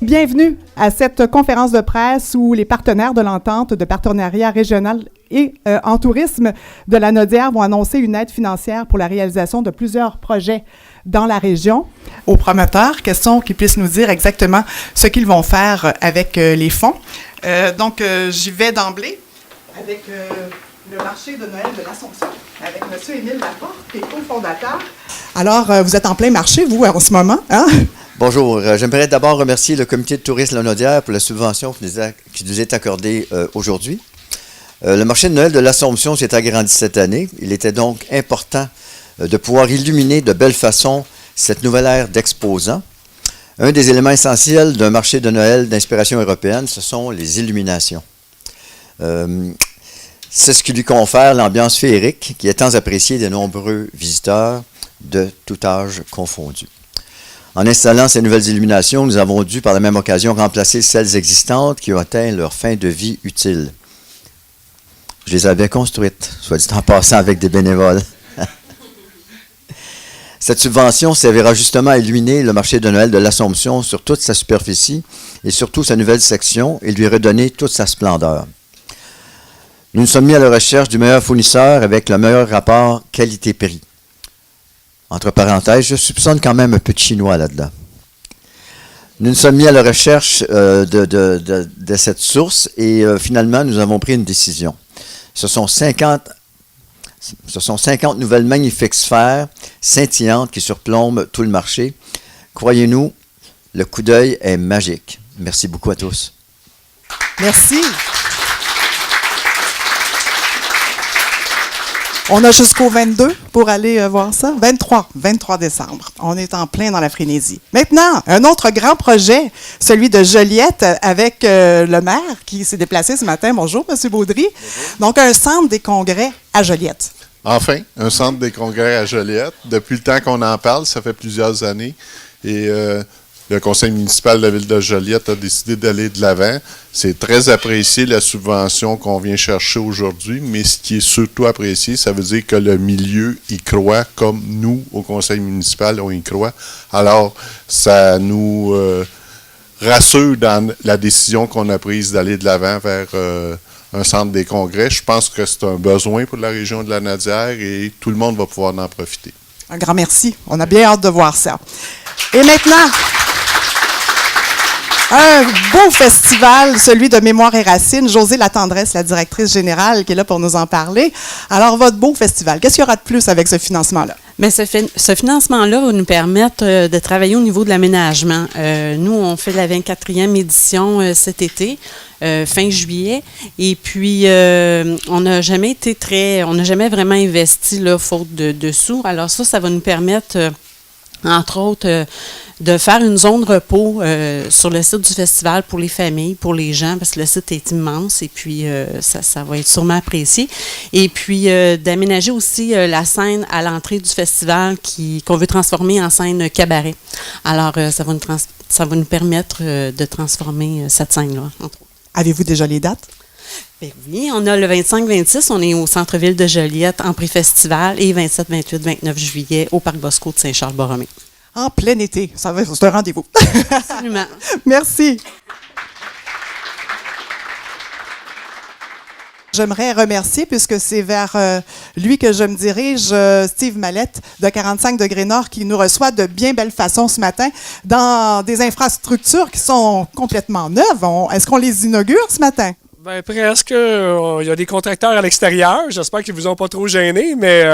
Bienvenue à cette conférence de presse où les partenaires de l'entente de partenariat régional et en tourisme de la Naudière vont annoncer une aide financière pour la réalisation de plusieurs projets dans la région. Aux promoteurs, question qu'ils puissent nous dire exactement ce qu'ils vont faire avec les fonds. Donc, j'y vais d'emblée avec le marché de Noël de l'Assomption, avec M. Émile Laporte, qui est cofondateur. Alors, vous êtes en plein marché, vous, en ce moment, hein? Bonjour. J'aimerais d'abord remercier le comité de tourisme de la Naudière pour la subvention qui nous est accordée aujourd'hui. Le marché de Noël de l'Assomption s'est agrandi cette année. Il était donc important de pouvoir illuminer de belle façon cette nouvelle ère d'exposants. Un des éléments essentiels d'un marché de Noël d'inspiration européenne, ce sont les illuminations. C'est ce qui lui confère l'ambiance féerique qui est tant appréciée des nombreux visiteurs de tout âge confondu. En installant ces nouvelles illuminations, nous avons dû par la même occasion remplacer celles existantes qui ont atteint leur fin de vie utile. Je les avais construites, soit dit en passant, avec des bénévoles. Cette subvention servira justement à illuminer le marché de Noël de l'Assomption sur toute sa superficie et surtout sa nouvelle section et lui redonner toute sa splendeur. Nous nous sommes mis à la recherche du meilleur fournisseur avec le meilleur rapport qualité-prix. Entre parenthèses, je soupçonne quand même un peu de chinois là-dedans. Nous nous sommes mis à la recherche de cette source et finalement, nous avons pris une décision. Ce sont 50 nouvelles magnifiques sphères scintillantes qui surplombent tout le marché. Croyez-nous, le coup d'œil est magique. Merci beaucoup à tous. Merci. On a jusqu'au 22 pour aller voir ça. 23 décembre. On est en plein dans la frénésie. Maintenant, un autre grand projet, celui de Joliette, avec le maire qui s'est déplacé ce matin. Bonjour, M. Baudry. Bonjour. Donc, un centre des congrès à Joliette. Enfin, un centre des congrès à Joliette. Depuis le temps qu'on en parle, ça fait plusieurs années. Et le conseil municipal de la ville de Joliette a décidé d'aller de l'avant. C'est très apprécié, la subvention qu'on vient chercher aujourd'hui, mais ce qui est surtout apprécié, ça veut dire que le milieu y croit, comme nous, au conseil municipal, on y croit. Alors, ça nous rassure dans la décision qu'on a prise d'aller de l'avant vers un centre des congrès. Je pense que c'est un besoin pour la région de la Naudière et tout le monde va pouvoir en profiter. Un grand merci. On a bien hâte de voir ça. Et maintenant, un beau festival, celui de Mémoire et Racines. Josée Latendresse, la directrice générale, qui est là pour nous en parler. Alors, votre beau festival, qu'est-ce qu'il y aura de plus avec ce financement-là? Bien, ce financement-là va nous permettre de travailler au niveau de l'aménagement. Nous, on fait la 24e édition cet été, fin juillet, et puis on n'a jamais vraiment investi là, faute de sous. Alors ça va nous permettre, entre autres, de faire une zone repos sur le site du festival pour les familles, pour les gens, parce que le site est immense et puis ça va être sûrement apprécié. Et puis d'aménager aussi la scène à l'entrée du festival qu'on veut transformer en scène cabaret. Alors, ça va nous permettre de transformer cette scène-là, entre autres. Avez-vous déjà les dates? Bien oui, on a le 25-26, on est au centre-ville de Joliette en pré-festival et 27, 28, 29 juillet au Parc Bosco de Saint-Charles-Borromée. En plein été. C'est un rendez-vous. Absolument. Merci. J'aimerais remercier, puisque c'est vers lui que je me dirige, Steve Mallette de 45 degrés Nord, qui nous reçoit de bien belle façon ce matin dans des infrastructures qui sont complètement neuves. Est-ce qu'on les inaugure ce matin? Bien, presque. Il y a des contracteurs à l'extérieur. J'espère qu'ils ne vous ont pas trop gêné, mais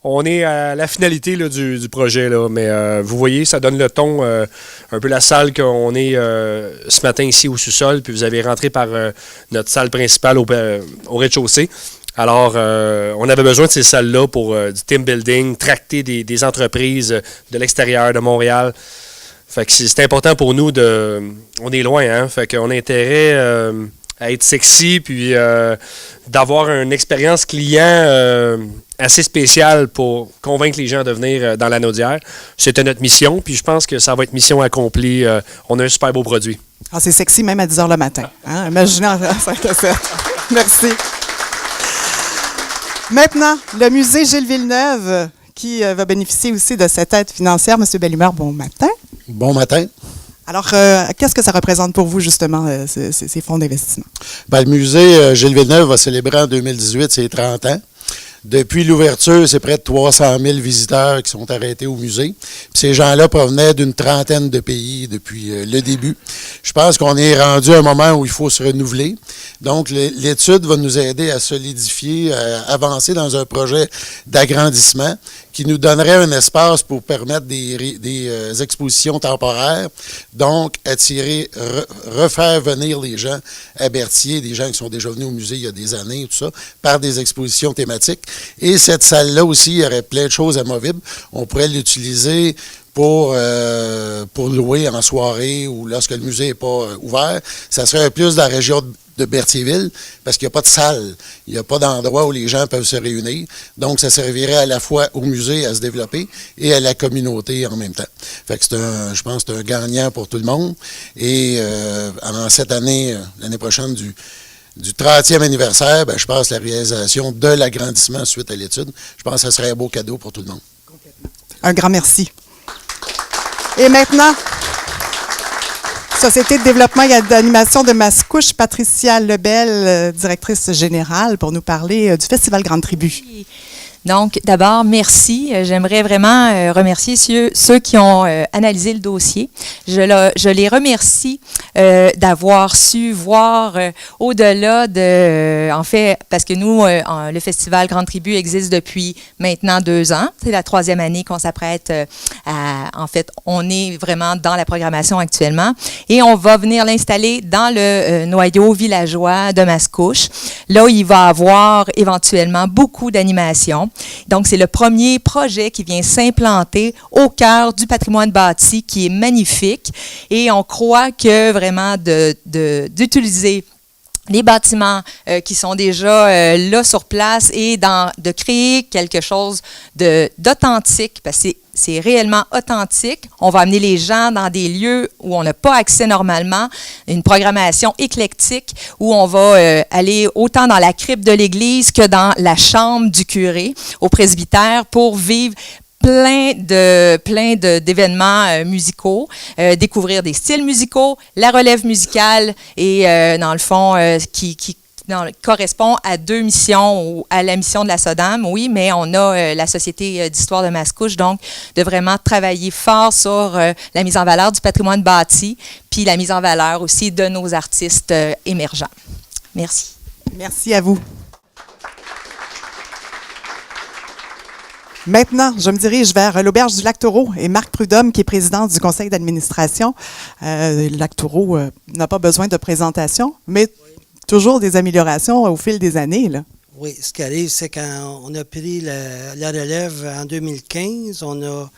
on est à la finalité là, du projet. Là. Mais vous voyez, ça donne le ton, un peu la salle qu'on est ce matin ici au sous-sol, puis vous avez rentré par notre salle principale au rez-de-chaussée. Alors, on avait besoin de ces salles-là pour du team building, tracter des entreprises de l'extérieur de Montréal. Fait que c'est important pour nous on est loin, hein? Fait qu'on a intérêt à être sexy, puis d'avoir une expérience client assez spéciale pour convaincre les gens de venir dans la Naudière. C'était notre mission, puis je pense que ça va être mission accomplie. On a un super beau produit. Ah, c'est sexy même à 10 h le matin. Hein? Imaginez en 5 à 7. Merci. Maintenant, le musée Gilles Villeneuve, qui va bénéficier aussi de cette aide financière. Monsieur Bellumeur, bon matin. Bon matin. Alors, qu'est-ce que ça représente pour vous, justement, ces fonds d'investissement? Ben, le musée Gilles Villeneuve va célébrer en 2018 ses 30 ans. Depuis l'ouverture, c'est près de 300 000 visiteurs qui sont arrêtés au musée. Puis ces gens-là provenaient d'une trentaine de pays depuis le début. Je pense qu'on est rendu à un moment où il faut se renouveler. Donc, l'étude va nous aider à solidifier, à avancer dans un projet d'agrandissement qui nous donnerait un espace pour permettre des expositions temporaires, donc attirer, refaire venir les gens à Berthier, des gens qui sont déjà venus au musée il y a des années, tout ça, par des expositions thématiques. Et cette salle-là aussi, il y aurait plein de choses amovibles. On pourrait l'utiliser pour louer en soirée ou lorsque le musée n'est pas ouvert. Ça serait plus dans la région de Berthierville, parce qu'il n'y a pas de salle, il n'y a pas d'endroit où les gens peuvent se réunir. Donc, ça servirait à la fois au musée à se développer et à la communauté en même temps. Fait que je pense que c'est un gagnant pour tout le monde. Et en cette année, l'année prochaine, du 30e anniversaire, ben, je pense la réalisation de l'agrandissement suite à l'étude. Je pense que ça serait un beau cadeau pour tout le monde. Un grand merci. Et maintenant, Société de développement et d'animation de Mascouche, Patricia Lebel, directrice générale, pour nous parler du Festival Grande Tribu. Donc, d'abord, merci. J'aimerais vraiment remercier ceux qui ont analysé le dossier. Je les remercie d'avoir su voir au-delà de... en fait, parce que nous, le Festival Grande Tribu existe depuis maintenant 2 ans. C'est la 3e année qu'on s'apprête à... En fait, on est vraiment dans la programmation actuellement. Et on va venir l'installer dans le noyau villageois de Mascouche, là où il va avoir éventuellement beaucoup d'animations. Donc, c'est le premier projet qui vient s'implanter au cœur du patrimoine bâti qui est magnifique. Et on croit que vraiment d'utiliser les bâtiments qui sont déjà là sur place et de créer quelque chose d'authentique, parce que c'est réellement authentique. On va amener les gens dans des lieux où on n'a pas accès normalement, une programmation éclectique où on va aller autant dans la crypte de l'église que dans la chambre du curé au presbytère pour vivre plein d'événements musicaux, découvrir des styles musicaux, la relève musicale et dans le fond qui correspond à 2 missions ou à la mission de la SODAM, oui, mais on a la Société d'histoire de Mascouche, donc de vraiment travailler fort sur la mise en valeur du patrimoine bâti, puis la mise en valeur aussi de nos artistes émergents. Merci. Merci à vous. Maintenant, je me dirige vers l'Auberge du Lac-Taureau et Marc Prudhomme, qui est président du conseil d'administration. Lac-Taureau n'a pas besoin de présentation, mais toujours des améliorations au fil des années, là. Oui, ce qui arrive, c'est quand on a pris la relève en 2015, on a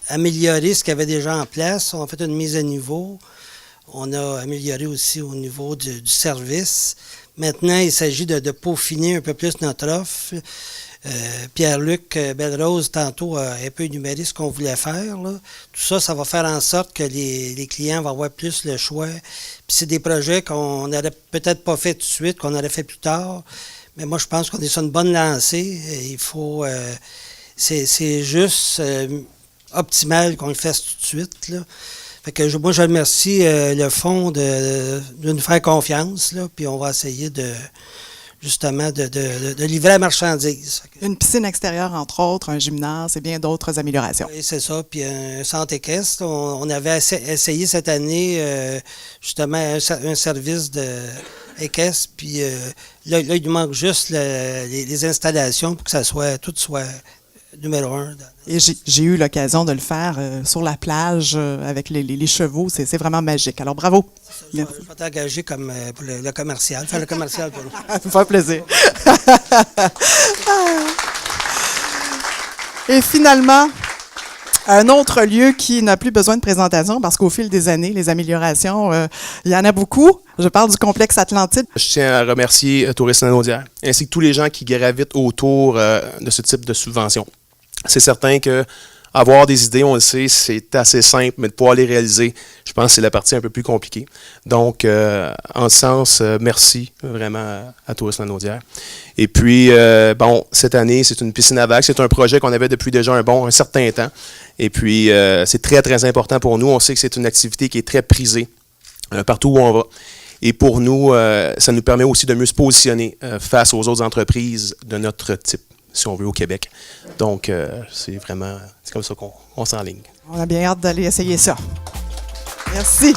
amélioré ce qu'il y avait déjà en place, on a fait une mise à niveau, on a amélioré aussi au niveau du service. Maintenant, il s'agit de peaufiner un peu plus notre offre. Pierre-Luc Belrose, tantôt, a un peu énuméré ce qu'on voulait faire, là. Tout ça, ça va faire en sorte que les clients vont avoir plus le choix. Puis c'est des projets qu'on n'aurait peut-être pas fait tout de suite, qu'on aurait fait plus tard. Mais moi, je pense qu'on est sur une bonne lancée. Il faut... c'est juste optimal qu'on le fasse tout de suite, là. Fait que moi, je remercie le fonds de nous faire confiance, là, puis on va essayer justement de livrer la marchandise. Une piscine extérieure, entre autres, un gymnase et bien d'autres améliorations. Oui, c'est ça. Puis un centre équestre. On avait essayé cette année, justement, un service équestre. Puis là, il nous manque juste les installations pour que tout soit numéro 1. Et j'ai eu l'occasion de le faire sur la plage avec les chevaux. C'est vraiment magique. Alors, bravo. Je vais t'engager comme pour le commercial. Faire le commercial pour nous. Ça me fait plaisir. Et finalement, un autre lieu qui n'a plus besoin de présentation parce qu'au fil des années, les améliorations, il y en a beaucoup. Je parle du complexe Atlantide. Je tiens à remercier Tourisme Lanaudière ainsi que tous les gens qui gravitent autour de ce type de subvention. C'est certain que avoir des idées, on le sait, c'est assez simple, mais de pouvoir les réaliser, je pense que c'est la partie un peu plus compliquée. Donc, en ce sens, merci vraiment à Tourisme Lanaudière. Et puis, bon, cette année, c'est une piscine à vagues. C'est un projet qu'on avait depuis déjà un certain temps. Et puis, c'est très, très important pour nous. On sait que c'est une activité qui est très prisée partout où on va. Et pour nous, ça nous permet aussi de mieux se positionner face aux autres entreprises de notre type, si on veut, au Québec. Donc, c'est comme ça qu'on s'enligne. On a bien hâte d'aller essayer ça. Merci.